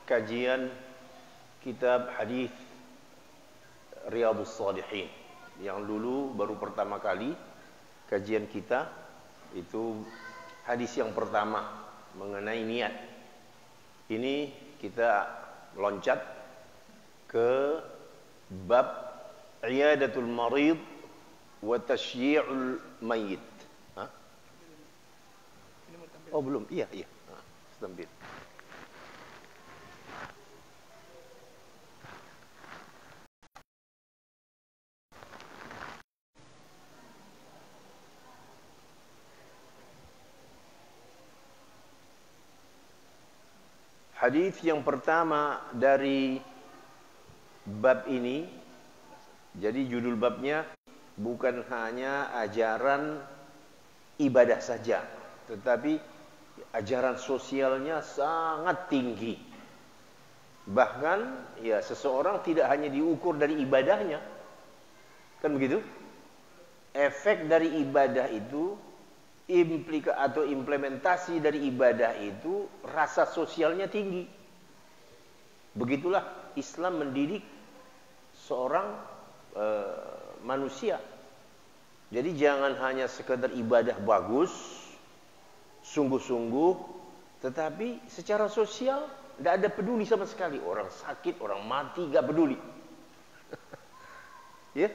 kajian kitab hadis Riyadhus Shalihin yang dulu baru pertama kali kajian kita itu hadis yang pertama mengenai niat. Ini kita loncat ke bab iyadatul marid wa tasyyi'ul mayyit. Oh belum, iya. Tampil. Hadis yang pertama dari bab ini, jadi judul babnya bukan hanya ajaran ibadah saja, tetapi ajaran sosialnya sangat tinggi. Bahkan ya seseorang tidak hanya diukur dari ibadahnya, kan begitu? Efek dari ibadah itu, implementasi dari ibadah itu rasa sosialnya tinggi. Begitulah Islam mendidik seorang manusia. Jadi jangan hanya sekedar ibadah bagus, sungguh-sungguh, tetapi secara sosial tidak ada peduli sama sekali. Orang sakit, orang mati, gak peduli. Ya.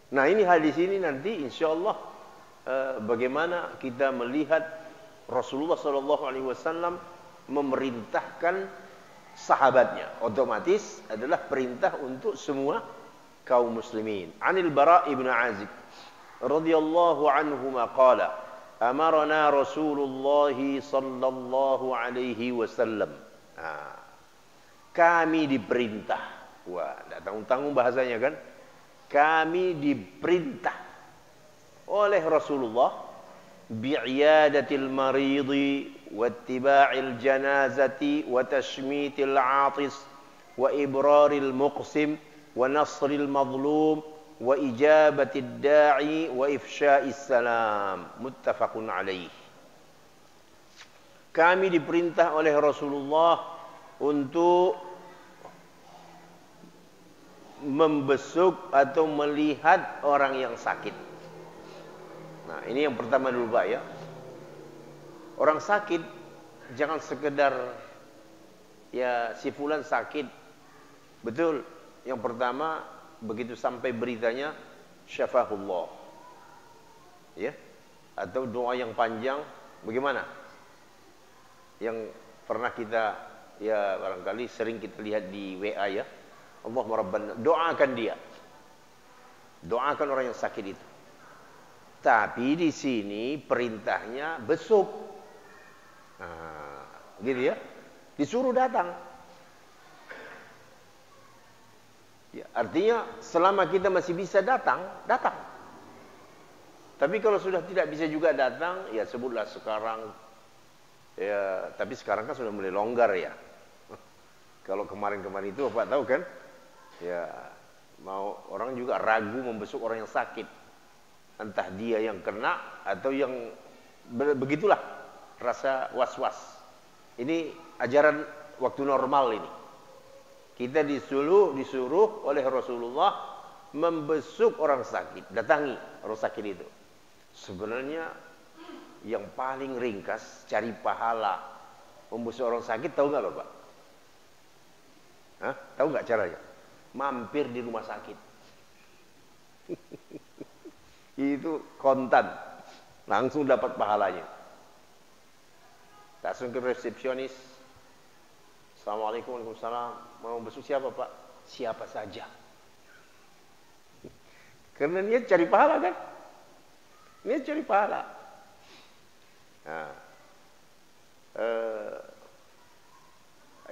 Nah ini hadis ini nanti insya Allah bagaimana kita melihat Rasulullah SAW memerintahkan sahabatnya, otomatis adalah perintah untuk semua kaum muslimin. Anil Bara' ibn Azib radhiyallahu anhu qala amarna Rasulullah sallallahu alaihi wasallam. Kami diperintah. Wah, tidak tanggung-tanggung bahasanya kan? Kami diperintah oleh Rasulullah bi'iyadatil maridi wattiba'il janazati wa tashmitil 'atis wa ibraril muqsim wa nasril mazlum wa ijabatid da'i wa ifsya'is salam. Muttafaqun alaih. Kami diperintah oleh Rasulullah untuk membesuk atau melihat orang yang sakit. Nah ini yang pertama dulu Pak ya. Orang sakit jangan sekedar ya si fulan sakit. Betul. Yang pertama begitu sampai beritanya syafahullah. Ya. Atau doa yang panjang bagaimana? Yang pernah kita ya barangkali sering kita lihat di WA ya. Allahumma rabbana, doakan dia. Doakan orang yang sakit itu. Tapi di sini perintahnya besuk. Nah, gitu ya. Disuruh datang. Ya, artinya selama kita masih bisa datang, datang. Tapi kalau sudah tidak bisa juga datang, ya sebutlah sekarang. Ya, tapi sekarang kan sudah mulai longgar ya. Kalau kemarin-kemarin itu Bapak tahu kan? Ya, mau orang juga ragu membesuk orang yang sakit. Entah dia yang kena atau yang begitulah rasa was-was. Ini ajaran waktu normal ini. Kita disuruh oleh Rasulullah membesuk orang sakit, datangi orang sakit itu. Sebenarnya yang paling ringkas cari pahala membesuk orang sakit tahu nggak Bapak? Hah? Tahu nggak caranya? Mampir di rumah sakit. Itu kontan, langsung dapat pahalanya. Langsung ke resepsionis. Assalamualaikum, waalaikumsalam. Mau besuk siapa Pak? Siapa saja. Karena niat cari pahala kan? Niat cari pahala. Nah,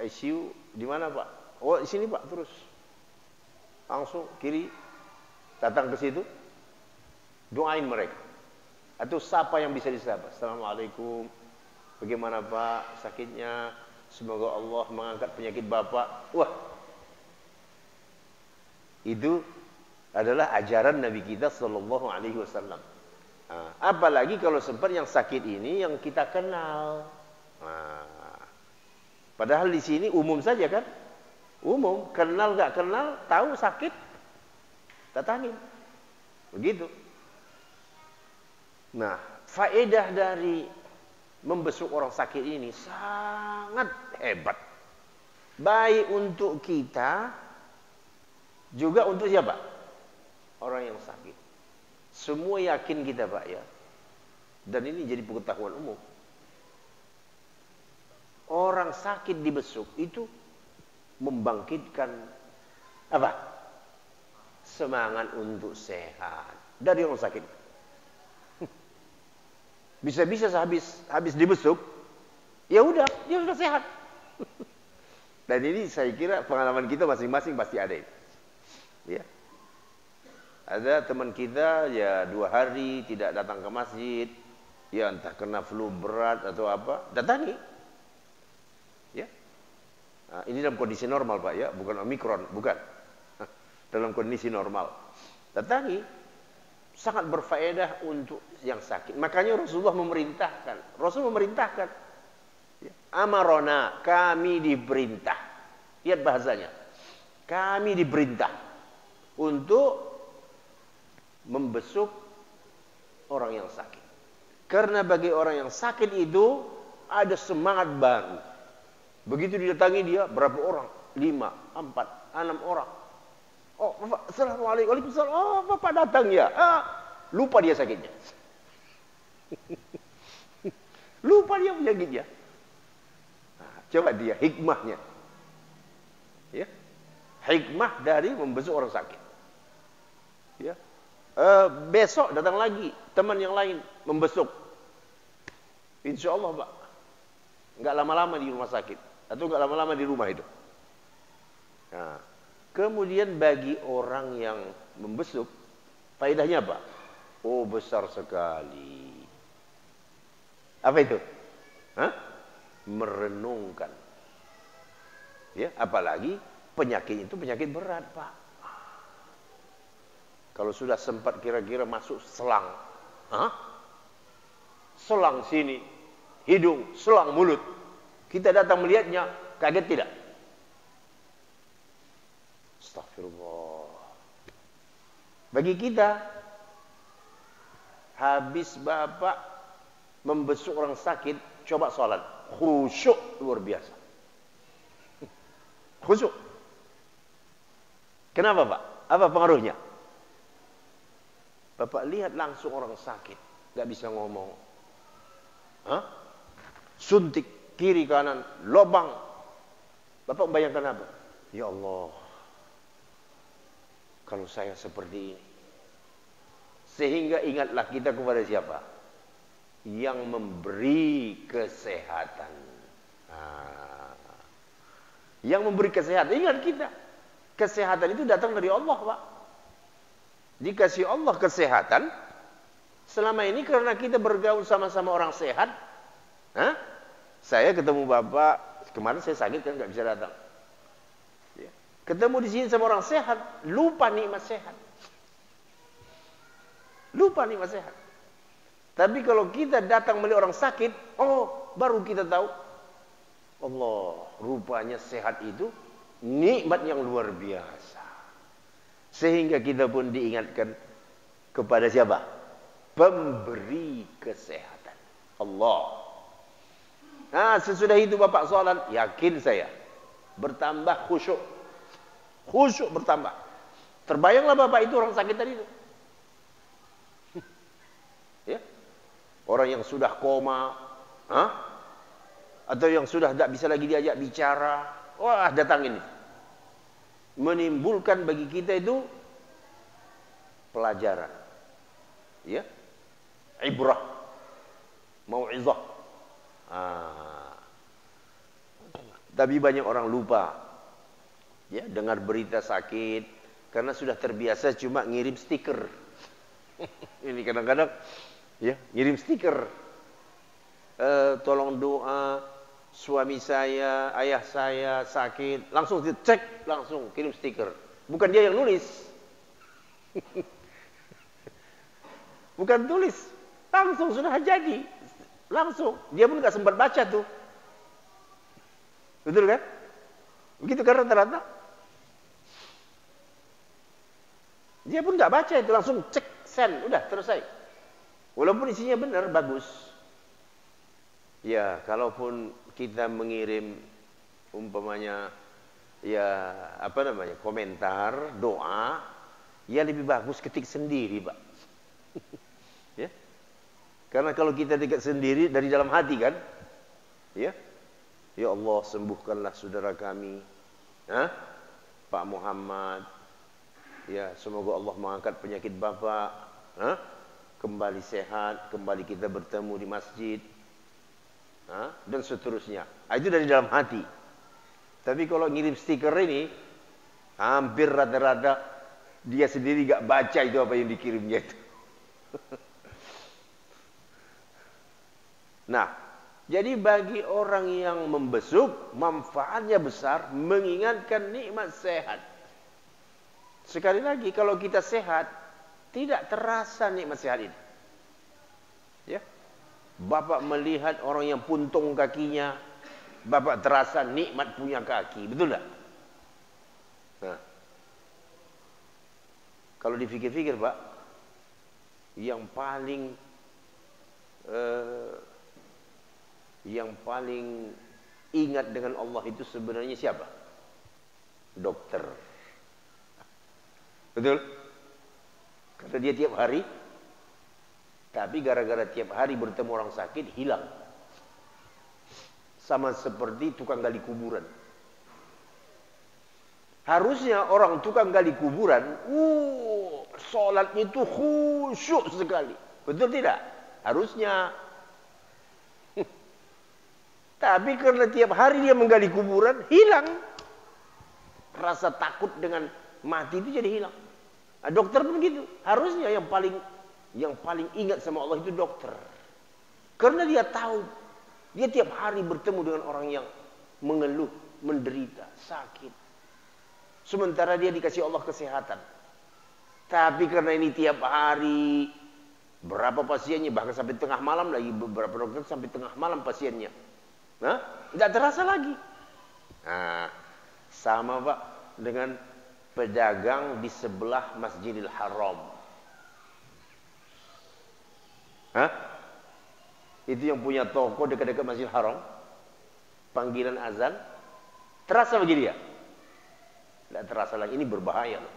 ICU di mana Pak? Oh di sini Pak, terus langsung kiri datang ke situ. Doain mereka. Atau siapa yang bisa disapa? Assalamualaikum. Bagaimana Pak sakitnya? Semoga Allah mengangkat penyakit Bapak. Wah. Itu adalah ajaran Nabi kita sallallahu alaihi wasallam. Apalagi kalau sempat yang sakit ini yang kita kenal. Padahal di sini umum saja kan? Umum, kenal nggak kenal, tahu sakit, datangin. Begitu. Nah, faedah dari membesuk orang sakit ini sangat hebat. Baik untuk kita, juga untuk siapa? Orang yang sakit. Semua yakin kita, Pak, ya. Dan ini jadi pengetahuan umum. Orang sakit dibesuk itu membangkitkan apa? Semangat untuk sehat dari orang sakit. Bisa-bisa habis dibesuk, ya udah, dia sudah sehat. Dan ini saya kira pengalaman kita masing-masing pasti ada ini. Ya. Ada teman kita ya 2 hari tidak datang ke masjid, ya entah kena flu berat atau apa, datangi. Ya. Nah, ini dalam kondisi normal, Pak, ya, bukan Omikron, bukan. Dalam kondisi normal. Datangi, sangat berfaedah untuk yang sakit. Makanya Rasulullah memerintahkan. Rasul memerintahkan. Ya. Amarona, kami diperintah. Lihat bahasanya. Kami diperintah untuk membesuk orang yang sakit. Karena bagi orang yang sakit itu ada semangat baru. Begitu didatangi dia, berapa orang? 5, 4, 6 orang. Oh, Bapak, assalamualaikum. Waalaikumsalam. Oh, Bapak datang ya. Lupa dia sakitnya. Lupa dia penyakitnya. Nah, coba dia hikmahnya. Ya. Hikmah dari membesuk orang sakit. Ya. Besok datang lagi teman yang lain membesuk. Insya Allah, Pak, nggak lama-lama di rumah sakit atau nggak lama-lama di rumah itu. Nah, kemudian bagi orang yang membesuk, faedahnya apa? Oh, besar sekali. Apa itu? Hah? Merenungkan. Ya, apalagi penyakit itu penyakit berat, Pak. Kalau sudah sempat kira-kira masuk selang, selang sini, hidung, selang mulut, kita datang melihatnya, kaget tidak? Astagfirullah. Bagi kita, habis Bapak membesuk orang sakit, coba sholat, khusyuk luar biasa. Khusyuk. Kenapa, Pak? Apa pengaruhnya? Bapak lihat langsung orang sakit, nggak bisa ngomong. Suntik kiri kanan, lubang. Bapak bayangkan apa? Ya Allah, kalau saya seperti ini. Sehingga ingatlah kita kepada siapa? Yang memberi kesehatan. Yang memberi kesehatan, ingat kita. Kesehatan itu datang dari Allah, Pak. Dikasih Allah kesehatan. Selama ini karena kita bergaul sama-sama orang sehat. Saya ketemu Bapak, kemarin saya sakit kan nggak bisa datang. Ya. Ketemu di sini sama orang sehat, lupa nikmat sehat. Lupa nikmat sehat. Tapi kalau kita datang melihat orang sakit, oh baru kita tahu, Allah, rupanya sehat itu nikmat yang luar biasa. Sehingga kita pun diingatkan kepada siapa? Pemberi kesehatan, Allah. Nah, sesudah itu Bapak sholat, yakin saya bertambah khusyuk. Khusyuk bertambah. Terbayanglah Bapak itu orang sakit tadi itu. Ya. Orang yang sudah koma, atau yang sudah tidak bisa lagi diajak bicara, wah datang ini. Menimbulkan bagi kita itu pelajaran. Ya. Ibrah. Mau'izah. Tapi banyak orang lupa. Ya, dengar berita sakit karena sudah terbiasa cuma ngirim stiker. Ini kadang-kadang ya, ngirim stiker. Tolong doa suami saya, ayah saya sakit, langsung dicek, langsung kirim stiker. Bukan dia yang nulis. Bukan tulis, langsung sudah jadi. Langsung, dia pun gak sempat baca tuh. Betul kan? Begitu kan rata-rata. Dia pun nggak baca itu, langsung cek send, udah selesai. Walaupun isinya benar, bagus. Ya, kalaupun kita mengirim umpamanya ya apa namanya komentar, doa, ya lebih bagus ketik sendiri, Pak. Ya. Karena kalau kita ketik sendiri dari dalam hati kan, ya. Ya Allah, sembuhkanlah saudara kami, Pak Muhammad. Ya, semoga Allah mengangkat penyakit Bapak, kembali sehat, kembali kita bertemu di masjid, dan seterusnya. Itu dari dalam hati. Tapi kalau ngirim stiker ini, hampir rata-rata dia sendiri gak baca itu apa yang dikirimnya itu. Nah, jadi bagi orang yang membesuk, manfaatnya besar, mengingatkan nikmat sehat. Sekali lagi, kalau kita sehat, tidak terasa nikmat sehat ini. Ya, Bapak melihat orang yang puntung kakinya, Bapak terasa nikmat punya kaki, betul tak? Nah, kalau dipikir-pikir, Pak, yang paling ingat dengan Allah itu sebenarnya siapa? Dokter. Betul? Karena dia tiap hari, tapi gara-gara tiap hari bertemu orang sakit, hilang. Sama seperti tukang gali kuburan. Harusnya orang tukang gali kuburan, sholatnya itu khusyuk sekali. Betul tidak? Harusnya. Tapi karena tiap hari dia menggali kuburan, hilang. Rasa takut dengan mati itu jadi hilang. Nah, dokter pun begitu. Harusnya yang paling ingat sama Allah itu dokter. Karena dia tahu, dia tiap hari bertemu dengan orang yang mengeluh, menderita, sakit. Sementara dia dikasih Allah kesehatan. Tapi karena ini tiap hari, berapa pasiennya, bahkan sampai tengah malam lagi, beberapa dokter sampai tengah malam pasiennya. Tidak terasa lagi. Nah, sama Pak dengan pedagang di sebelah Masjidil Haram. Itu yang punya toko dekat-dekat Masjidil Haram. Panggilan azan terasa bagi dia? Tidak terasa lagi. Ini berbahaya loh.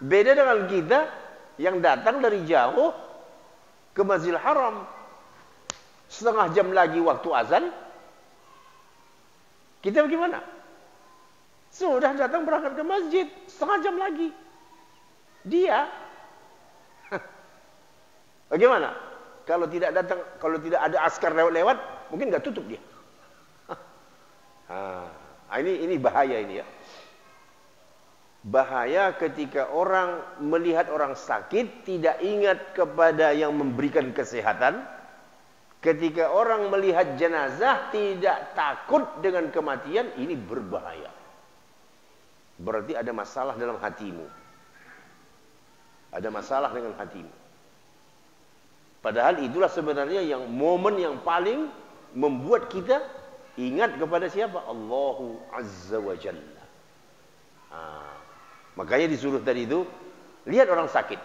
Beda dengan kita yang datang dari jauh ke Masjidil Haram. Setengah jam lagi waktu azan, kita bagaimana? Sudah datang berangkat ke masjid, setengah jam lagi. Dia bagaimana? Kalau tidak datang, kalau tidak ada askar lewat-lewat, mungkin nggak tutup dia. Ini bahaya ini ya. Bahaya ketika orang melihat orang sakit tidak ingat kepada yang memberikan kesehatan. Ketika orang melihat jenazah tidak takut dengan kematian, ini berbahaya. Berarti ada masalah dalam hatimu. Ada masalah dengan hatimu. Padahal itulah sebenarnya yang momen yang paling membuat kita ingat kepada siapa? Allahu Azza wa Jalla. Makanya disuruh tadi itu, lihat orang sakit.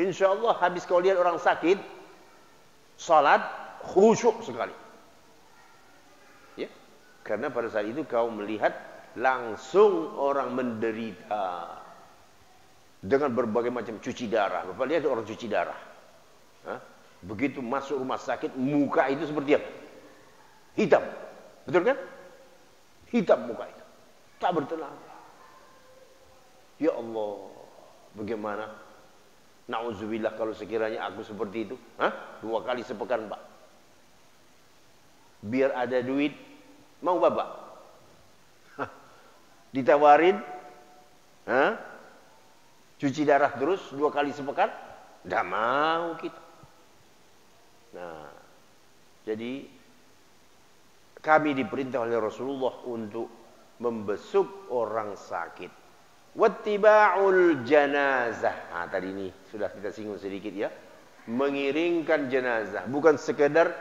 Insya Allah habis kau lihat orang sakit, salat, khusyuk sekali. Ya, karena pada saat itu kau melihat langsung orang menderita dengan berbagai macam cuci darah. Bapak lihat orang cuci darah. Begitu masuk rumah sakit, muka itu seperti apa? Hitam. Betul kan? Hitam muka itu. Tak bertenaga. Ya Allah, bagaimana? Na'udzubillah kalau sekiranya aku seperti itu. 2 kali sepekan, Pak. Biar ada duit, mau Bapak? Ditawarin, cuci darah terus 2 kali sepekan? Tidak mau kita. Nah, jadi kami diperintah oleh Rasulullah untuk membesuk orang sakit. Wattiba'ul janazah. Tadi ini sudah kita singgung sedikit ya. Mengiringkan jenazah, bukan sekedar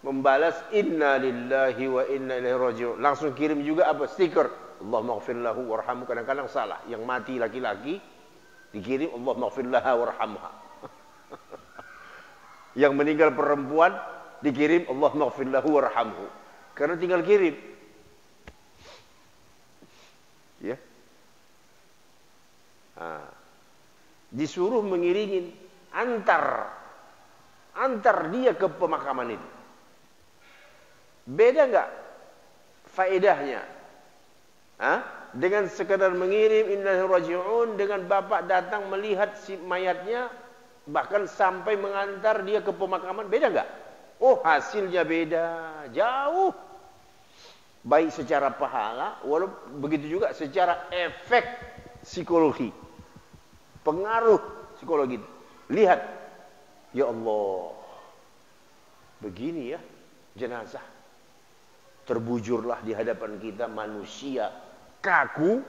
membalas inna lillahi wa inna ilaihi raji'un. Langsung kirim juga apa? Stiker. Allahumma ighfir lahu warhamhu. Kadang-kadang salah. Yang mati laki-laki dikirim Allahumma ighfir laha warhamha. Yang meninggal perempuan dikirim Allahumma ighfir lahu warhamhu. Karena tinggal kirim. Ya. Disuruh mengiringin antar dia ke pemakaman itu. Beda enggak faedahnya? Dengan sekadar mengirim innalillahi raji'un, dengan bapak datang melihat si mayatnya, bahkan sampai mengantar dia ke pemakaman, beda enggak? Oh, hasilnya beda, jauh. Baik secara pahala, walaupun begitu juga secara efek psikologi. Pengaruh psikologi. Lihat, ya Allah, begini ya jenazah. Terbujurlah di hadapan kita manusia kaku,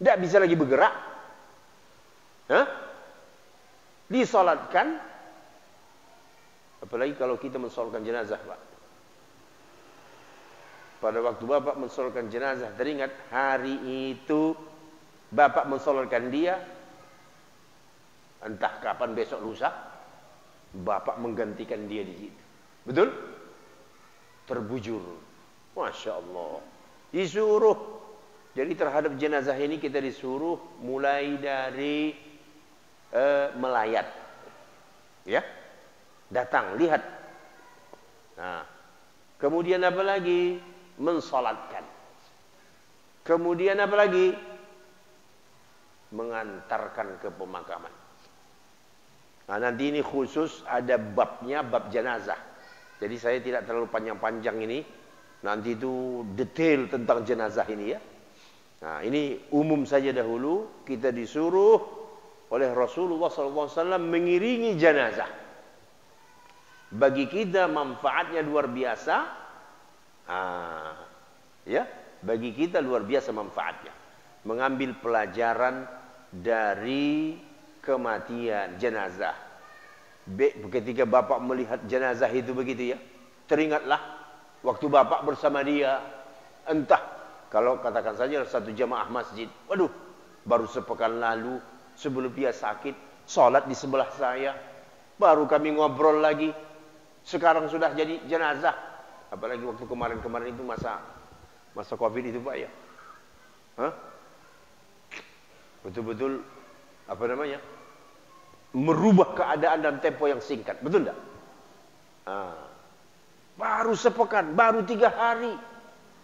tidak bisa lagi bergerak. Disolatkan. Apalagi kalau kita mensolatkan jenazah, Pak. Pada waktu Bapak mensolatkan jenazah, teringat hari itu Bapak mensolatkan dia, entah kapan, besok lusa, Bapak menggantikan dia di situ. Betul? Terbujur. Masya Allah. Disuruh. Jadi terhadap jenazah ini kita disuruh mulai dari melayat. Ya. Datang, lihat. Nah, kemudian apa lagi? Mensolatkan. Kemudian apa lagi? Mengantarkan ke pemakaman. Nah, nanti ini khusus ada babnya, bab jenazah. Jadi saya tidak terlalu panjang-panjang ini. Nanti itu detail tentang jenazah ini ya. Nah, ini umum saja dahulu. Kita disuruh oleh Rasulullah SAW mengiringi jenazah. Bagi kita manfaatnya luar biasa. Ya, bagi kita luar biasa manfaatnya. Mengambil pelajaran dari kematian jenazah. Ketika Bapak melihat jenazah itu begitu ya, teringatlah waktu Bapak bersama dia. Entah, kalau katakan saja satu jamaah masjid, waduh, baru sepekan lalu sebelum dia sakit, sholat di sebelah saya, baru kami ngobrol lagi, sekarang sudah jadi jenazah. Apalagi waktu kemarin-kemarin itu masa Covid itu Pak ya. Betul-betul apa namanya? Merubah keadaan dalam tempo yang singkat, betul enggak? Baru sepekan, baru 3 hari,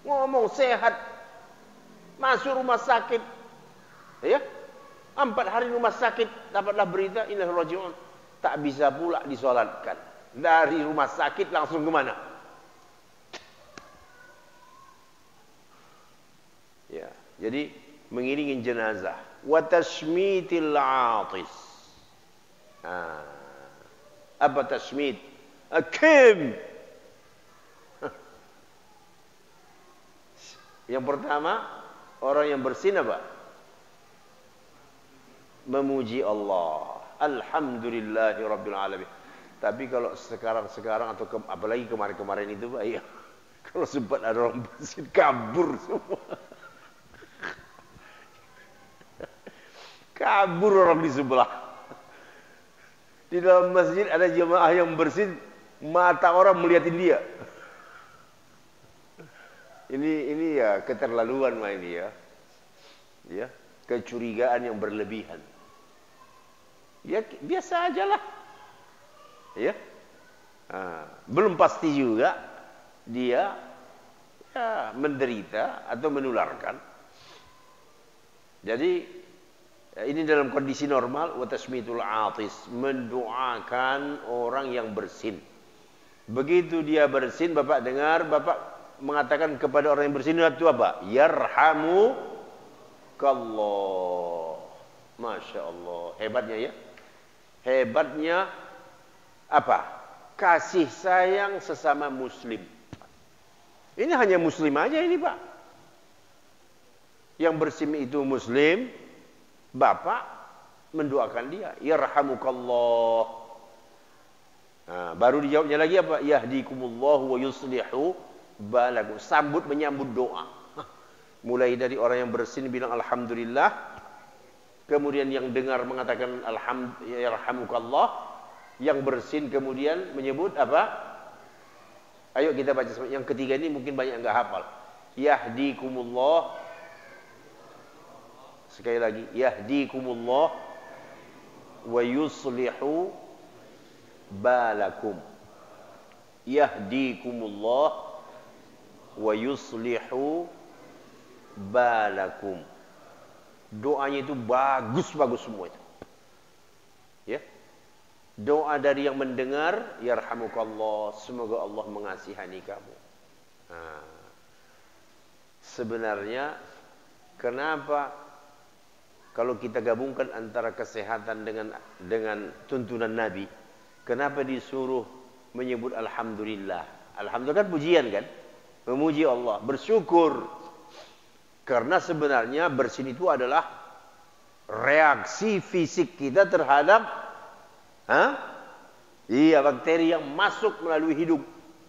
ngomong sehat, masuk rumah sakit, ya, 4 hari rumah sakit, dapatlah berita innalillahi wa inna ilaihi raji'un, tak bisa pula disolatkan. Dari rumah sakit langsung ke mana? Ya, jadi mengiringi jenazah. Wa tashmitil 'atis. Apa tashmit? Akim. Yang pertama, orang yang bersin apa? Memuji Allah. Alhamdulillahi rabbil alamin. Tapi kalau sekarang atau apalagi kemarin-kemarin itu Pak ya, kalau sempat ada orang bersin kabur semua. Kabur orang di sebelah. Di dalam masjid ada jemaah yang bersin, mata orang melihatin dia. Ini ya keterlaluan mah ini ya. Ya, kecurigaan yang berlebihan. Ya biasa aja lah. Ya. Belum pasti juga dia ya menderita atau menularkan. Jadi ini dalam kondisi normal, wa tasmitul 'atis, mendoakan orang yang bersin. Begitu dia bersin, Bapak dengar, Bapak mengatakan kepada orang yang bersin itu apa? Yarhamukallah. Masya Allah, hebatnya ya. Hebatnya apa? Kasih sayang sesama muslim. Ini hanya muslim aja ini Pak. Yang bersin itu muslim, Bapak mendoakan dia, yarhamukallah. Baru dijawabnya lagi apa? Yahdikumullahu wa yuslihu balakum. Sambut menyambut doa. Mulai dari orang yang bersin bilang alhamdulillah, kemudian yang dengar mengatakan yarhamukallah, yang bersin kemudian menyebut apa? Ayo kita baca yang ketiga ini mungkin banyak enggak hafal. Yahdikumullah. Sekali lagi, yahdikumullah wa yuslihu balakum. Yahdikumullah wa yuslihu balakum. Doanya itu bagus-bagus semua itu. Ya. Doa dari yang mendengar, yarhamukallah, semoga Allah mengasihani kamu. Sebenarnya kenapa kalau kita gabungkan antara kesehatan dengan tuntunan Nabi, kenapa disuruh menyebut alhamdulillah? Alhamdulillah kan pujian kan? Memuji Allah, bersyukur. Karena sebenarnya bersin itu adalah reaksi fisik kita terhadap bakteri yang masuk melalui hidung.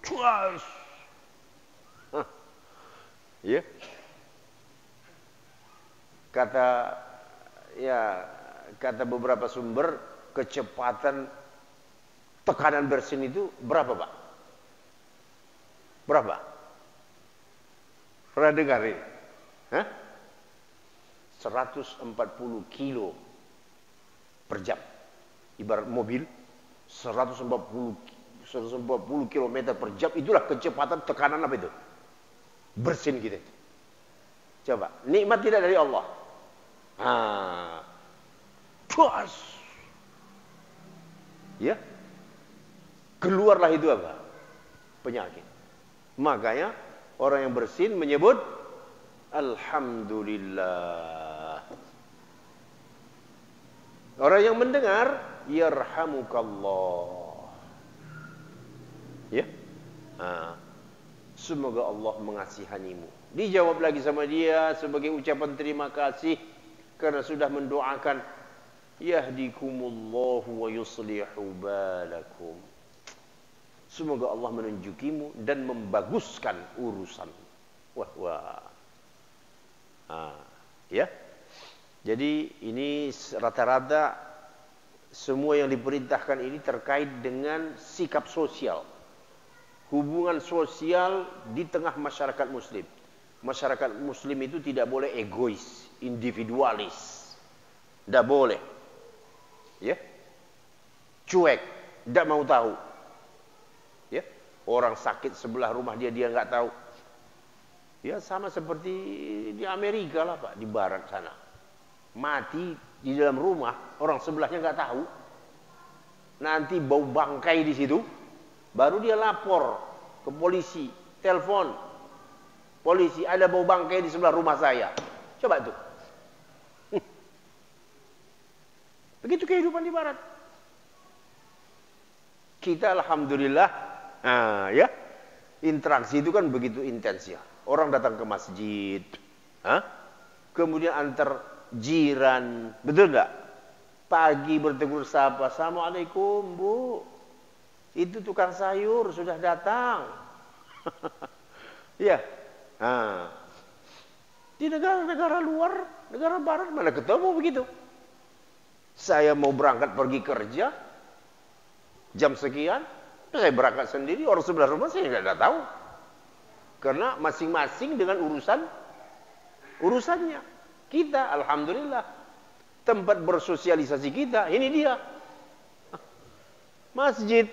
Cuas. Ya. Kata beberapa sumber, kecepatan tekanan bersin itu berapa, Pak? Berapa? Pernah dengar ini? 140 kilo per jam. Ibarat mobil 140 km per jam, itulah kecepatan tekanan apa itu? Bersin kita itu. Coba, nikmat tidak dari Allah. Cuas. Ya. Keluarlah itu apa? Penyakit. Makanya orang yang bersin menyebut alhamdulillah. Orang yang mendengar yarhamukallah. Ya. Semoga Allah mengasihanimu. Dijawab lagi sama dia sebagai ucapan terima kasih karena sudah mendoakan yahdikumullahu wa yuslihu balakum. Semoga Allah menunjukimu dan membaguskan urusan. Ya. Jadi ini rata-rata semua yang diperintahkan ini terkait dengan sikap sosial. Hubungan sosial di tengah masyarakat muslim. Masyarakat muslim itu tidak boleh egois, individualis. Tidak boleh. Ya. Cuek, tidak mau tahu. Ya. Orang sakit sebelah rumah dia nggak tahu. Ya sama seperti di Amerika lah Pak, di barat sana. Mati di dalam rumah, orang sebelahnya nggak tahu. Nanti bau bangkai di situ, baru dia lapor ke polisi, telepon. Polisi, ada bau bangkai di sebelah rumah saya. Coba tuh. Begitu kehidupan di barat. Kita alhamdulillah, ya, interaksi itu kan begitu intens ya. Orang datang ke masjid, kemudian antar jiran, betul enggak? Pagi bertegur sapa, assalamualaikum bu, itu tukang sayur sudah datang. Ya, di negara-negara luar, negara barat mana ketemu begitu? Saya mau berangkat pergi kerja jam sekian, saya berangkat sendiri, orang sebelah rumah saya tidak tahu. Karena masing-masing dengan urusannya. Kita alhamdulillah tempat bersosialisasi kita ini dia. Masjid.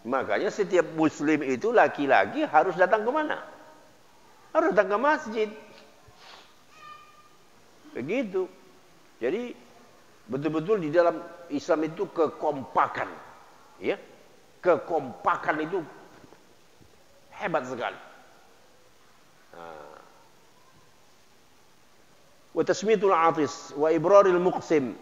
Makanya setiap muslim itu laki-laki harus datang ke mana? Harus datang ke masjid. Begitu. Jadi betul-betul di dalam Islam itu kekompakan. Ya. Kekompakan itu hebat sekali. Wa tasmitul atis wa ibraril muqsim.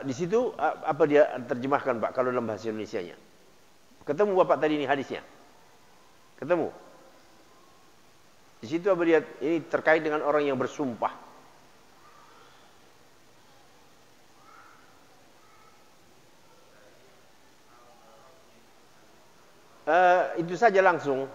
Di situ apa dia terjemahkan Pak kalau dalam bahasa Indonesianya? Ketemu Bapak tadi ini hadisnya? Ketemu? Di situ apa dia? Ini terkait dengan orang yang bersumpah. Itu saja langsung.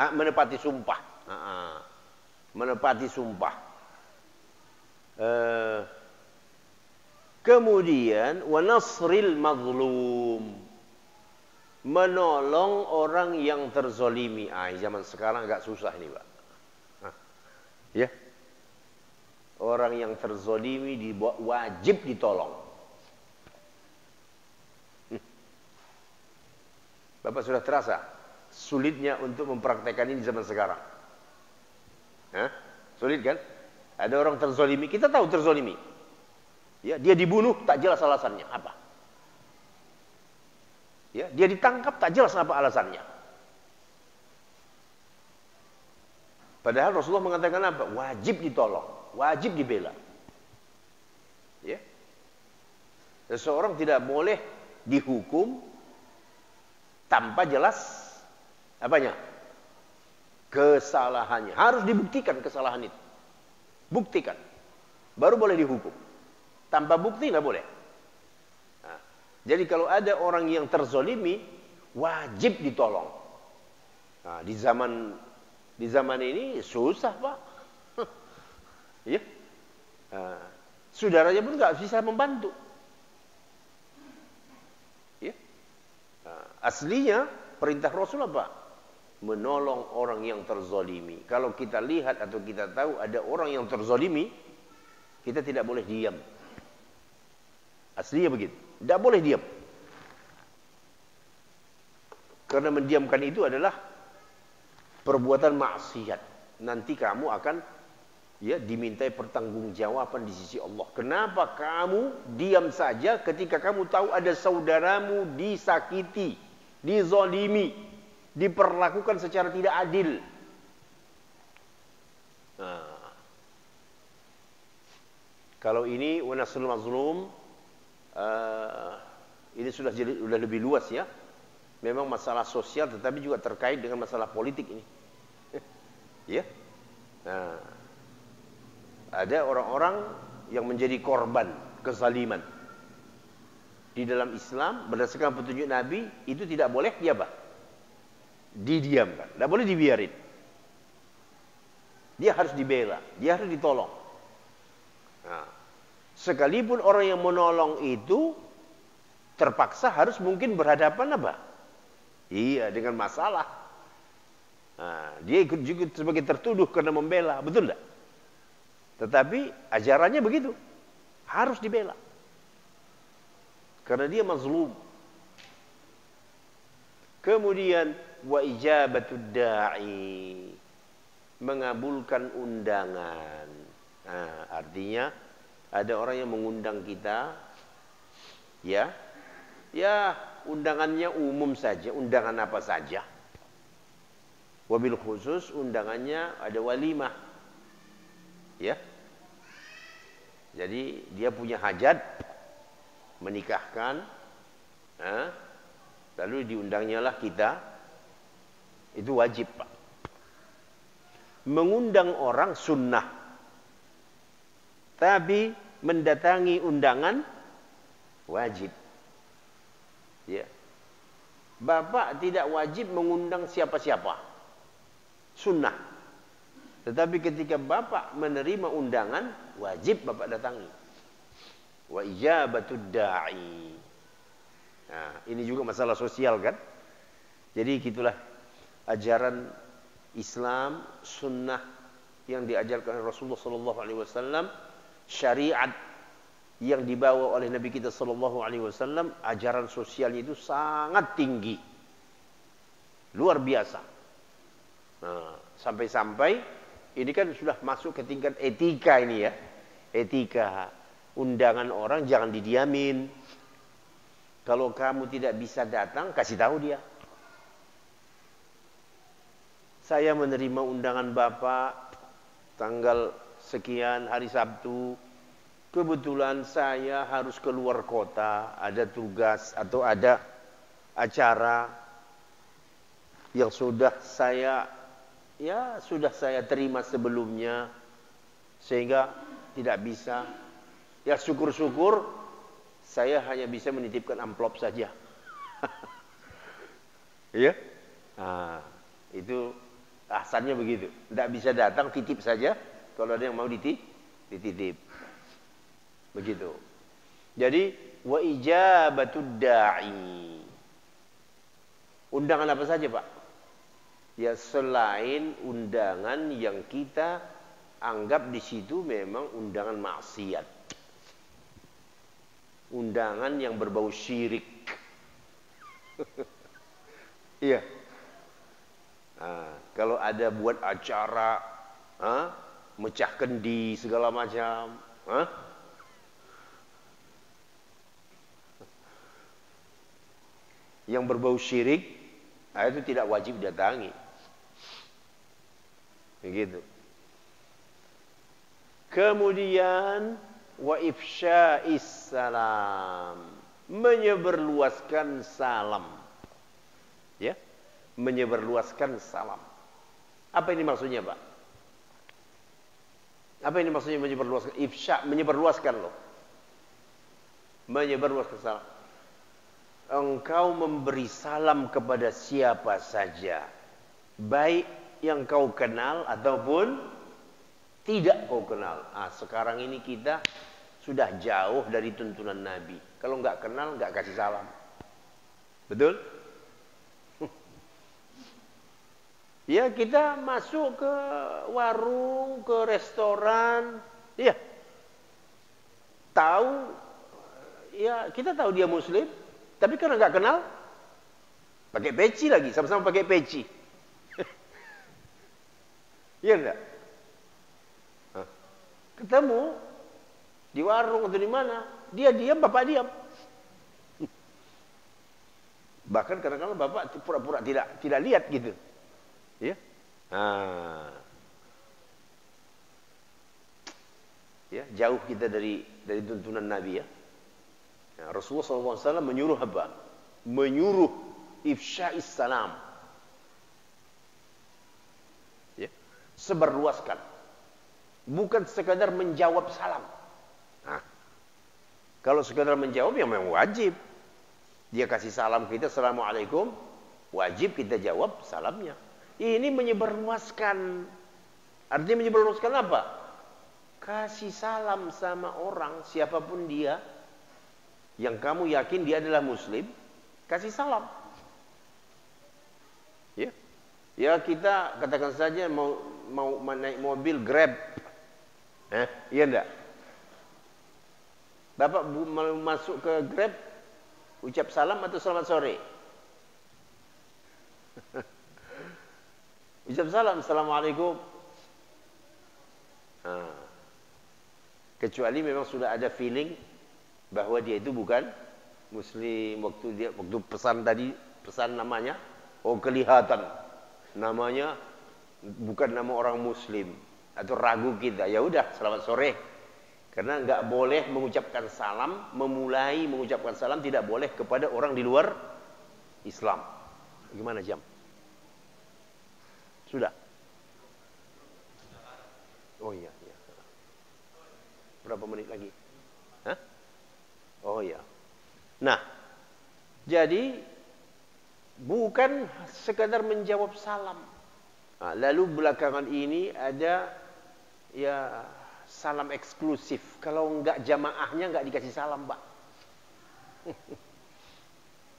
Menepati sumpah. Menepati sumpah. Kemudian wa nasril mazlum, menolong orang yang terzolimi. Zaman sekarang agak susah ini, Pak. Ya, orang yang terzolimi wajib ditolong. Bapak sudah terasa sulitnya untuk mempraktekkan ini zaman sekarang. Sulit kan? Ada orang terzolimi, kita tahu terzolimi. Ya, dia dibunuh tak jelas alasannya apa. Ya, dia ditangkap tak jelas apa alasannya. Padahal Rasulullah mengatakan apa? Wajib ditolong, wajib dibela. Ya. Seseorang tidak boleh dihukum tanpa jelas apanya? Kesalahannya. Harus dibuktikan kesalahan itu. Buktikan. Baru boleh dihukum. Tanpa bukti nggak boleh. Jadi kalau ada orang yang terzolimi, wajib ditolong. Di zaman ini susah, Pak. Ya. Saudaranya pun nggak bisa membantu. Ya. Aslinya perintah Rasul apa? Menolong orang yang terzolimi. Kalau kita lihat atau kita tahu ada orang yang terzolimi, kita tidak boleh diam. Aslinya begitu. Tidak boleh diam. Karena mendiamkan itu adalah perbuatan maksiat. Nanti kamu akan dimintai pertanggungjawaban di sisi Allah. Kenapa kamu diam saja ketika kamu tahu ada saudaramu disakiti, dizalimi, diperlakukan secara tidak adil? Kalau ini wa nasrul mazlum, ini sudah lebih luas ya. Memang masalah sosial tetapi juga terkait dengan masalah politik ini. Ya. Ada orang-orang yang menjadi korban kezaliman. Di dalam Islam berdasarkan petunjuk Nabi itu tidak boleh didiamkan, tidak boleh dibiarin. Dia harus dibela, dia harus ditolong. Sekalipun orang yang menolong itu terpaksa harus mungkin berhadapan dengan masalah. Dia ikut juga sebagai tertuduh karena membela, betul tidak? Tetapi ajarannya begitu, harus dibela. Karena dia mazlum. Kemudian wa ijabatud da'i, mengabulkan undangan. Artinya ada orang yang mengundang kita, ya undangannya umum saja, undangan apa saja. Wabil khusus undangannya ada walimah, ya. Jadi dia punya hajat menikahkan, lalu diundangnya lah kita, itu wajib, Pak. Mengundang orang sunnah, tapi mendatangi undangan wajib. Ya. Bapak tidak wajib mengundang siapa-siapa, sunnah. Tetapi ketika Bapak menerima undangan, wajib Bapak datangi. Wa ijabatud da'i. Ini juga masalah sosial kan. Jadi gitulah ajaran Islam, sunnah yang diajarkan oleh Rasulullah SAW, syariat yang dibawa oleh Nabi kita SAW, ajaran sosialnya itu sangat tinggi, luar biasa. Sampai-sampai ini kan sudah masuk ke tingkat etika ini ya, etika. Undangan orang jangan didiamin. Kalau kamu tidak bisa datang, kasih tahu dia. Saya menerima undangan Bapak tanggal sekian hari Sabtu. Kebetulan saya harus keluar kota, ada tugas atau ada acara yang sudah saya ya sudah saya terima sebelumnya sehingga tidak bisa. Ya syukur-syukur saya hanya bisa menitipkan amplop saja. Ya, nah, itu asalnya begitu. Tidak bisa datang, titip saja. Kalau ada yang mau dititip. Begitu. Jadi wa ijabatud da'i. Undangan apa saja, Pak? Ya selain undangan yang kita anggap di situ memang undangan maksiat. Undangan yang berbau syirik. Iya. Nah, kalau ada buat acara, mecah kendi segala macam, yang berbau syirik, itu tidak wajib datangi. Begitu. Kemudian wa ifsya'is salam, menyebarluaskan salam. Ya, menyebarluaskan salam. Apa ini maksudnya, Pak? Apa ini maksudnya menyebarluaskan? Ifsya, menyebarluaskan loh. Menyebarluaskan salam. Engkau memberi salam kepada siapa saja, baik yang kau kenal ataupun tidak kau kenal. Sekarang ini kita sudah jauh dari tuntunan Nabi. Kalau nggak kenal, nggak kasih salam. Betul? Ya, kita masuk ke warung, ke restoran, ya, tahu, ya kita tahu dia Muslim, tapi karena nggak kenal, pakai peci lagi, sama-sama pakai peci. Iya enggak? Ketemu di warung atau di mana, dia diam, bapak diam. Bahkan kadang-kadang bapak pura-pura tidak lihat gitu. Ya. Ya, jauh kita dari tuntunan Nabi ya. Rasulullah SAW menyuruh apa? Menyuruh ifsya'is salam. Ya. Sebarluaskan. Bukan sekadar menjawab salam. Kalau sekadar menjawab ya memang wajib. Dia kasih salam kita, assalamualaikum, wajib kita jawab salamnya. Ini menyebarluaskan. Artinya menyebarluaskan apa? Kasih salam sama orang, siapapun dia, yang kamu yakin dia adalah Muslim, kasih salam. Ya, ya kita katakan saja mau naik mobil Grab, iya enggak? Bapak mau masuk ke Grab, ucap salam atau selamat sore? Ucap salam, assalamualaikum. Kecuali memang sudah ada feeling bahwa dia itu bukan Muslim. Waktu pesan tadi, pesan namanya, kelihatan namanya bukan nama orang Muslim, atau ragu kita, ya udah selamat sore. Karena nggak boleh mengucapkan salam, memulai mengucapkan salam tidak boleh kepada orang di luar Islam. Gimana jam? Sudah? Oh iya. Berapa menit lagi? Oh iya. Nah, jadi bukan sekadar menjawab salam. Lalu belakangan ini ada ya salam eksklusif. Kalau enggak jamaahnya enggak dikasih salam, Pak.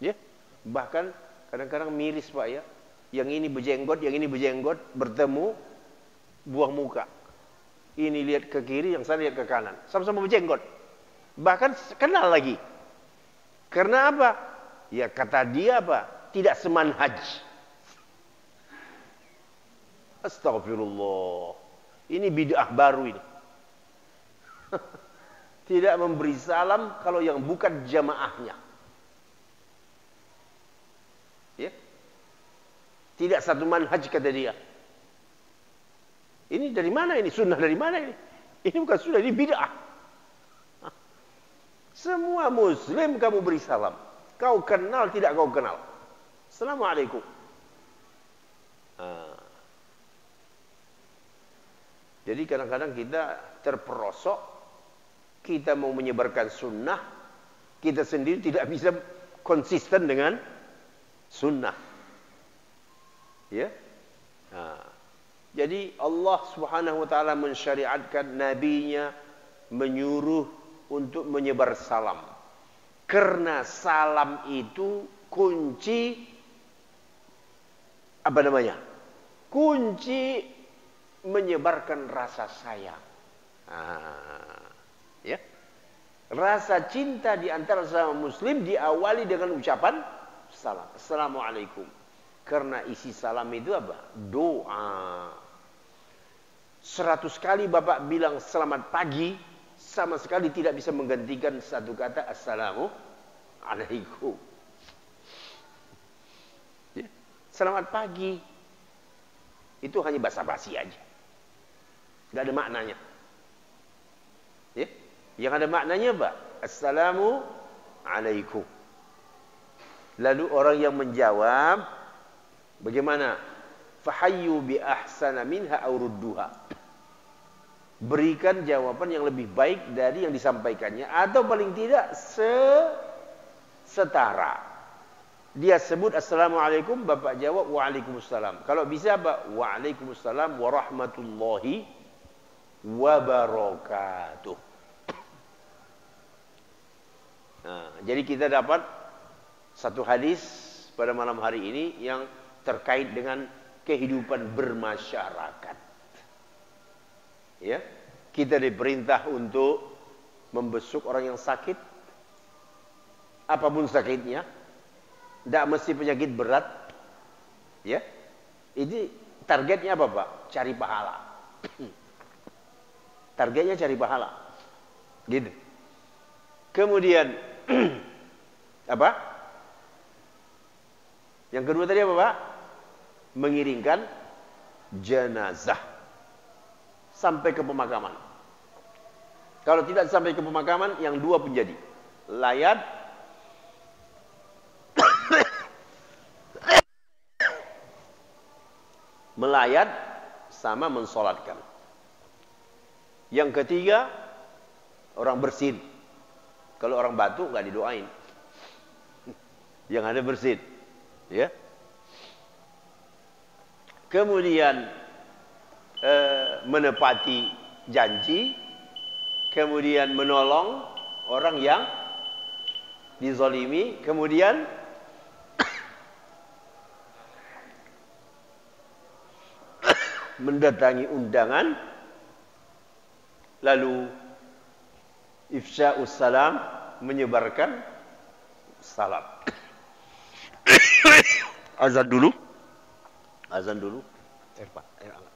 Ya, bahkan kadang-kadang miris, Pak ya. Yang ini berjenggot, bertemu, buang muka. Ini lihat ke kiri, yang sana lihat ke kanan. Sama-sama berjenggot. Bahkan kenal lagi. Karena apa? Ya kata dia apa? Tidak semanhaj. Astagfirullah. Ini bid'ah baru ini. Tidak memberi salam kalau yang bukan jamaahnya. Ya. Tidak satu manhaj kata dia. Ini dari mana ini? Sunnah dari mana ini? Ini bukan sunnah, ini bid'ah. Semua Muslim kamu beri salam. Kau kenal, tidak kau kenal. Assalamualaikum. Jadi kadang-kadang kita terperosok, kita mau menyebarkan sunnah, kita sendiri tidak bisa konsisten dengan sunnah. Ya. Nah, jadi Allah Subhanahu wa taala mensyariatkan nabinya menyuruh untuk menyebar salam. Karena salam itu kunci apa namanya? Kunci menyebarkan rasa sayang. Ya. Rasa cinta di antara sesama muslim diawali dengan ucapan salam. Assalamualaikum. Karena isi salam itu apa? Doa. 100 kali Bapak bilang selamat pagi, sama sekali tidak bisa menggantikan satu kata Assalamualaikum. Ya. Selamat pagi. Itu hanya basa-basi aja. Tidak ada maknanya. Ya. Yang ada maknanya apa? Assalamualaikum. Lalu orang yang menjawab, bagaimana? Fahayyu bi ahsana minha aw rudduha. Berikan jawaban yang lebih baik dari yang disampaikannya, atau paling tidak setara. Dia sebut assalamualaikum, Bapak jawab waalaikumsalam. Kalau bisa Pak, waalaikumsalam warahmatullahi wabarakatuh. Nah, jadi kita dapat satu hadis pada malam hari ini yang terkait dengan kehidupan bermasyarakat. Ya, kita diperintah untuk membesuk orang yang sakit, apapun sakitnya, tidak mesti penyakit berat. Ya, ini targetnya apa Pak? Cari pahala. Targetnya cari pahala, gitu. Kemudian apa? Yang kedua tadi apa Pak? Mengiringkan jenazah sampai ke pemakaman. Kalau tidak sampai ke pemakaman, yang dua pun jadi. Layat melayat sama mensolatkan. Yang ketiga, orang bersin. Kalau orang batuk nggak didoain. Yang ada bersin. Ya. Kemudian menepati janji, kemudian menolong orang yang dizalimi, kemudian mendatangi undangan, lalu ifsya'us salam, menyebarkan salam. Azan dulu. Azan dulu. Pak, air hangat.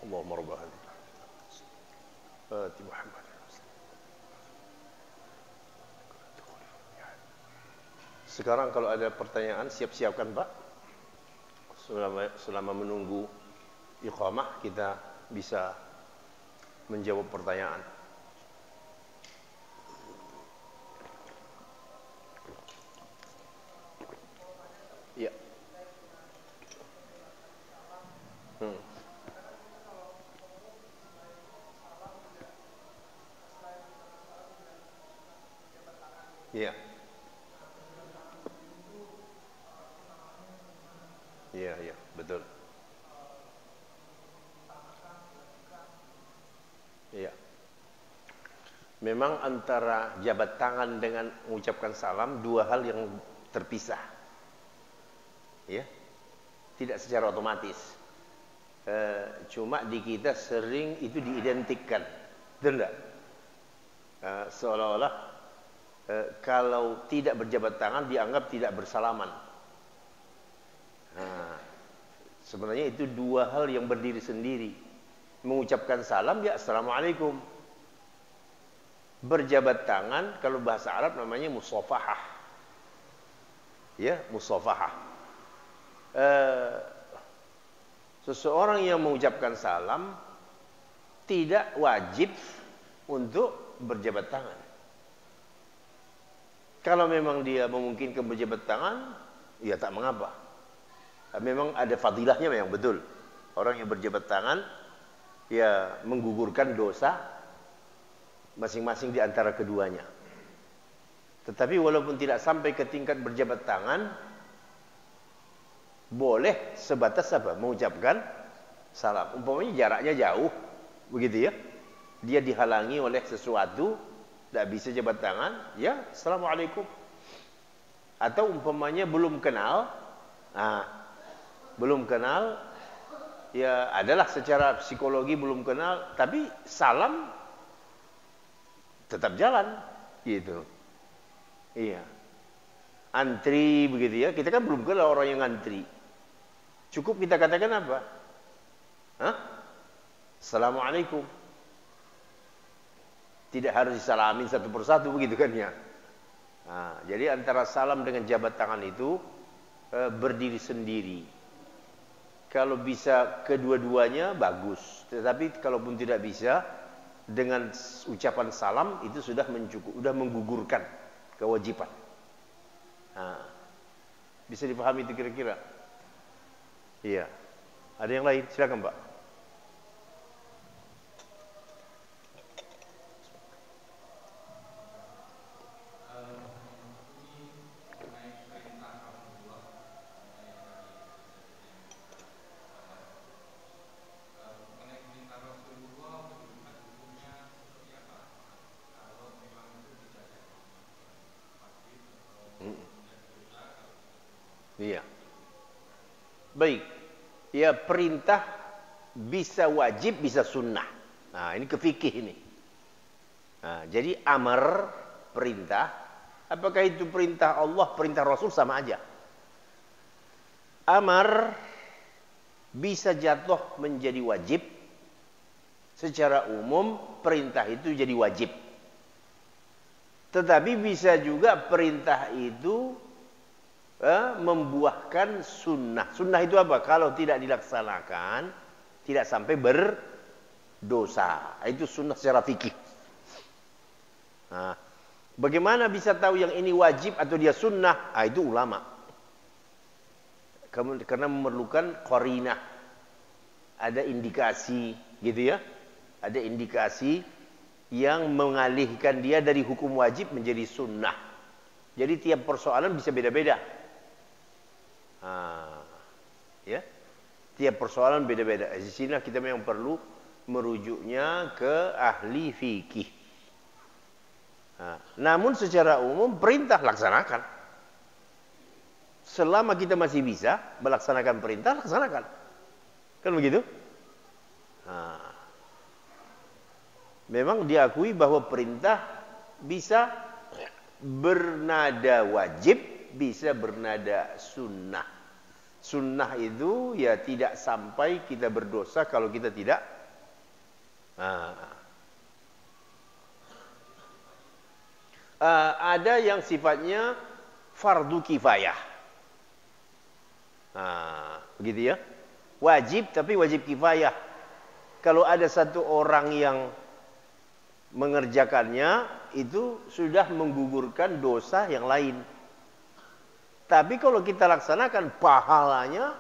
Allahumma rabb hadhihi Ati Muhammad. Sekarang kalau ada pertanyaan siap-siapkan Pak. Selama menunggu iqamah kita bisa menjawab pertanyaan. Ya. Iya. Iya, iya, betul. Iya. Memang antara jabat tangan dengan mengucapkan salam dua hal yang terpisah. Ya. Tidak secara otomatis. Cuma di kita sering itu diidentikan. Betul enggak? Seolah-olah kalau tidak berjabat tangan dianggap tidak bersalaman. Sebenarnya itu dua hal yang berdiri sendiri. Mengucapkan salam ya assalamualaikum. Berjabat tangan kalau bahasa Arab namanya musafahah. Ya, musafahah. Seseorang yang mengucapkan salam tidak wajib untuk berjabat tangan. Kalau memang dia memungkinkan berjabat tangan, ya tak mengapa. Memang ada fadilahnya memang betul. Orang yang berjabat tangan, ya menggugurkan dosa masing-masing di antara keduanya. Tetapi walaupun tidak sampai ke tingkat berjabat tangan, boleh sebatas apa? Mengucapkan salam. Umpamanya jaraknya jauh, begitu ya. Dia dihalangi oleh sesuatu, tidak bisa jabat tangan, ya assalamualaikum. Atau umpamanya belum kenal, belum kenal, ya adalah secara psikologi belum kenal, tapi salam tetap jalan, gitu. Iya. Antri begitu ya, kita kan belum kenal orang yang antri. Cukup kita katakan apa? Assalamualaikum. Tidak harus disalamin satu persatu begitu kan ya. Jadi antara salam dengan jabat tangan itu berdiri sendiri. Kalau bisa kedua-duanya bagus. Tetapi kalaupun tidak bisa, dengan ucapan salam itu sudah mencukup, sudah menggugurkan kewajiban. Bisa dipahami itu kira-kira? Iya. Ada yang lain? Silakan Pak. Iya. Baik. Ya perintah bisa wajib, bisa sunnah. Ini kefikih ini. Jadi amar, perintah. Apakah itu perintah Allah, perintah Rasul sama aja. Amar bisa jatuh menjadi wajib. Secara umum perintah itu jadi wajib. Tetapi bisa juga perintah itu membuahkan sunnah. Sunnah itu apa? Kalau tidak dilaksanakan, tidak sampai berdosa. Itu sunnah secara fikih. Bagaimana bisa tahu yang ini wajib atau dia sunnah? Itu ulama. Karena memerlukan qarinah. Ada indikasi, gitu ya. Ada indikasi yang mengalihkan dia dari hukum wajib menjadi sunnah. Jadi tiap persoalan bisa beda-beda. Ya, tiap persoalan beda-beda. Di sini kita memang perlu merujuknya ke ahli fikih. Nah, namun secara umum perintah laksanakan. Selama kita masih bisa melaksanakan perintah, laksanakan. Kan begitu? Nah, memang diakui bahwa perintah bisa bernada wajib, bisa bernada sunnah. Sunnah itu ya tidak sampai kita berdosa kalau kita tidak. Ada yang sifatnya fardu kifayah. Begitu ya. Wajib tapi wajib kifayah. Kalau ada satu orang yang mengerjakannya, itu sudah menggugurkan dosa yang lain. Tapi kalau kita laksanakan, pahalanya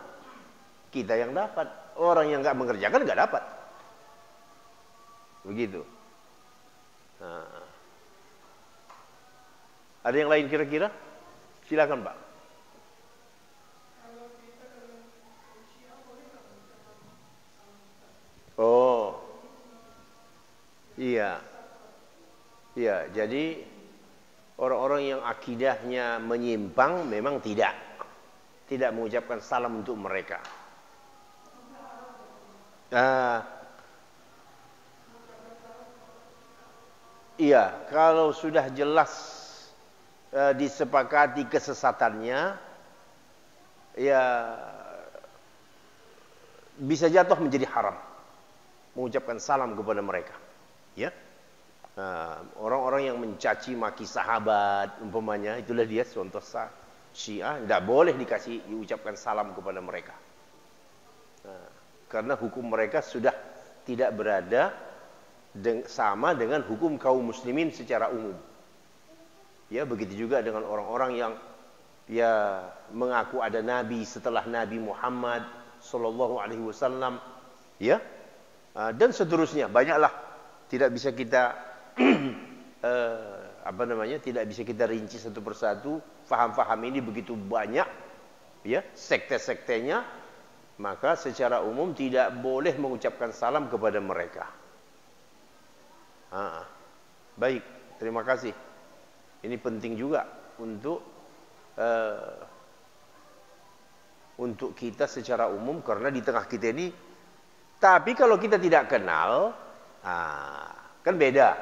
kita yang dapat. Orang yang nggak mengerjakan nggak dapat. Begitu. Nah. Ada yang lain kira-kira? Silakan, Pak. Oh, iya, iya. Jadi orang-orang yang akidahnya menyimpang memang tidak mengucapkan salam untuk mereka. Iya, kalau sudah jelas disepakati kesesatannya, ya bisa jatuh menjadi haram mengucapkan salam kepada mereka. Ya, orang-orang yang mencaci maki sahabat, umpamanya, itulah dia contoh Syiah, tidak boleh diucapkan salam kepada mereka. Karena hukum mereka sudah tidak berada sama dengan hukum kaum muslimin secara umum. Ya, begitu juga dengan orang-orang yang ya mengaku ada nabi setelah Nabi Muhammad sallallahu alaihi wasallam, ya. Dan seterusnya, banyaklah, tidak bisa kita tidak bisa kita rinci satu persatu. Faham-faham ini begitu banyak, ya, sekte-sektenya, maka secara umum tidak boleh mengucapkan salam kepada mereka. Baik, terima kasih. Ini penting juga untuk kita secara umum, karena di tengah kita ini. Tapi kalau kita tidak kenal, kan beda.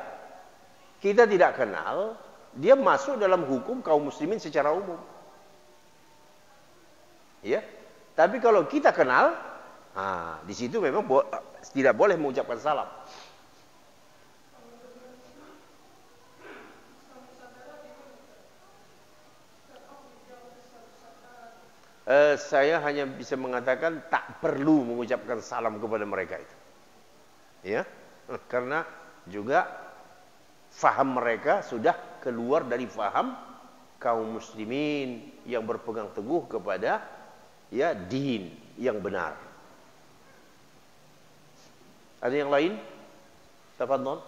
Kita tidak kenal, dia masuk dalam hukum kaum muslimin secara umum. Ya. Tapi kalau kita kenal, di situ memang tidak boleh mengucapkan salam. Saya hanya bisa mengatakan tak perlu mengucapkan salam kepada mereka itu. Ya, karena juga faham mereka sudah keluar dari faham kaum muslimin yang berpegang teguh kepada ya din yang benar. Ada yang lain? Tafadhol.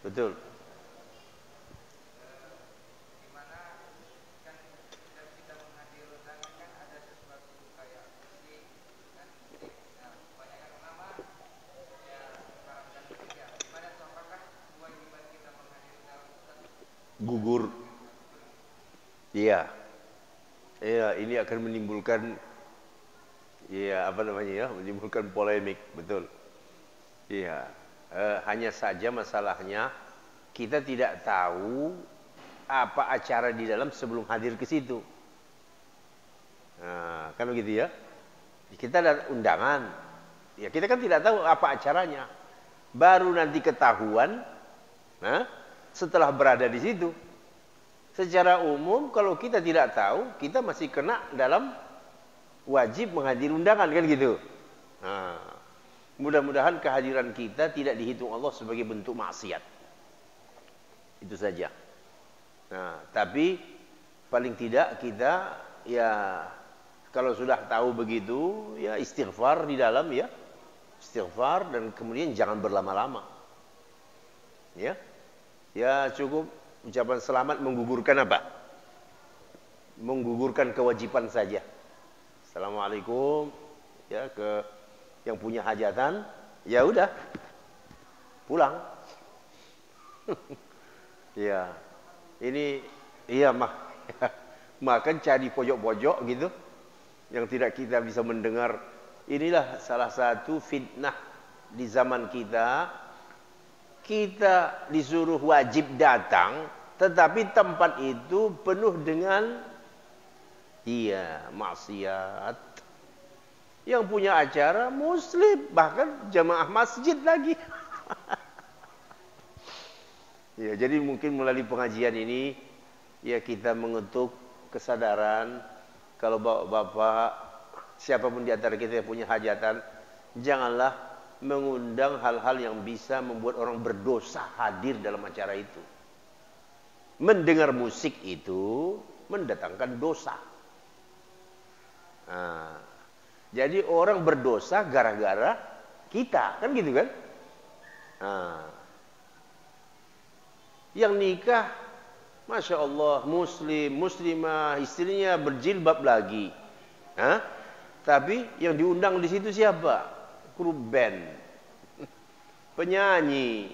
Betul. Gugur. Iya. Iya, ini akan menimbulkan menimbulkan polemik, betul. Iya. Hanya saja masalahnya kita tidak tahu apa acara di dalam sebelum hadir ke situ. Kan begitu ya. Kita ada undangan. Ya, kita kan tidak tahu apa acaranya. Baru nanti ketahuan setelah berada di situ. Secara umum kalau kita tidak tahu, kita masih kena dalam wajib menghadiri undangan, kan gitu. Mudah-mudahan kehadiran kita tidak dihitung Allah sebagai bentuk maksiat. Itu saja. Tapi paling tidak kita ya kalau sudah tahu begitu, ya istighfar di dalam, ya. Istighfar, dan kemudian jangan berlama-lama. Ya. Ya cukup ucapan selamat menggugurkan apa? menggugurkan kewajiban saja. Assalamualaikum, ya, ke yang punya hajatan, ya udah pulang. Ya, ini iya makan cari pojok-pojok gitu yang tidak kita bisa mendengar. Inilah salah satu fitnah di zaman kita. Kita disuruh wajib datang, tetapi tempat itu penuh dengan maksiat. Yang punya acara muslim, bahkan jamaah masjid lagi. Ya, jadi mungkin melalui pengajian ini ya kita mengetuk kesadaran kalau bapak-bapak siapapun di antara kita yang punya hajatan, janganlah mengundang hal-hal yang bisa membuat orang berdosa hadir dalam acara itu. Mendengar musik itu mendatangkan dosa. Nah, jadi orang berdosa gara-gara kita, kan gitu kan? Nah, yang nikah, Masya Allah, muslim, muslimah, istrinya berjilbab lagi. Hah? Tapi yang diundang di situ siapa? Grup band, penyanyi,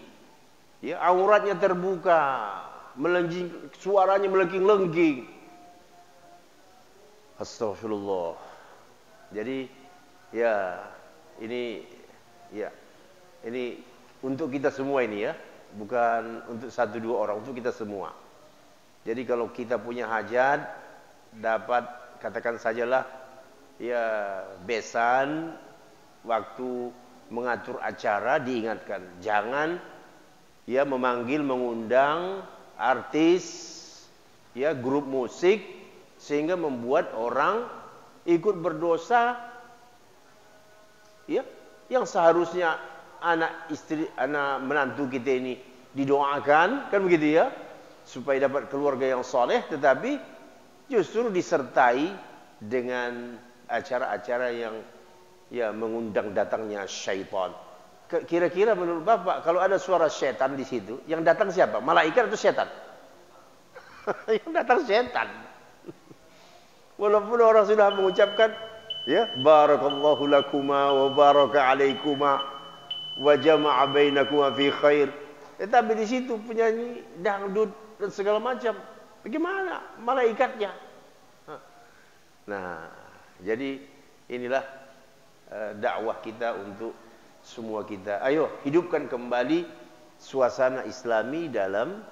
ya, auratnya terbuka, suaranya melengking-lengking. Astagfirullah. Jadi ya ini untuk kita semua ini ya, bukan untuk satu dua orang, untuk kita semua. Jadi kalau kita punya hajat, dapat katakan sajalah ya besan waktu mengatur acara diingatkan, jangan ya mengundang artis ya grup musik sehingga membuat orang ikut berdosa ya, yang seharusnya anak menantu kita ini didoakan, kan begitu ya, supaya dapat keluarga yang soleh, tetapi justru disertai dengan acara-acara yang ya mengundang datangnya syaitan. Kira-kira menurut Bapak, kalau ada suara syaitan di situ, yang datang siapa? Malaikat atau syaitan? Yang datang syaitan. Walaupun orang sudah mengucapkan ya barakallahu lakuma wa baraka alaikuma wa jama'a bainakuma fi khair, tetapi di situ penyanyi dangdut dan segala macam, bagaimana malaikatnya? Nah, jadi inilah dakwah kita untuk semua kita. Ayo hidupkan kembali suasana Islami dalam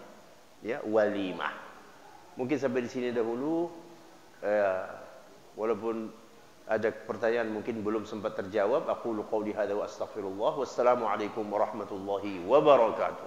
ya walimah. Mungkin sampai di sini dahulu. Walaupun ada pertanyaan mungkin belum sempat terjawab. Aku qouli hadza wa astaghfirullah. Wassalamualaikum warahmatullahi wabarakatuh.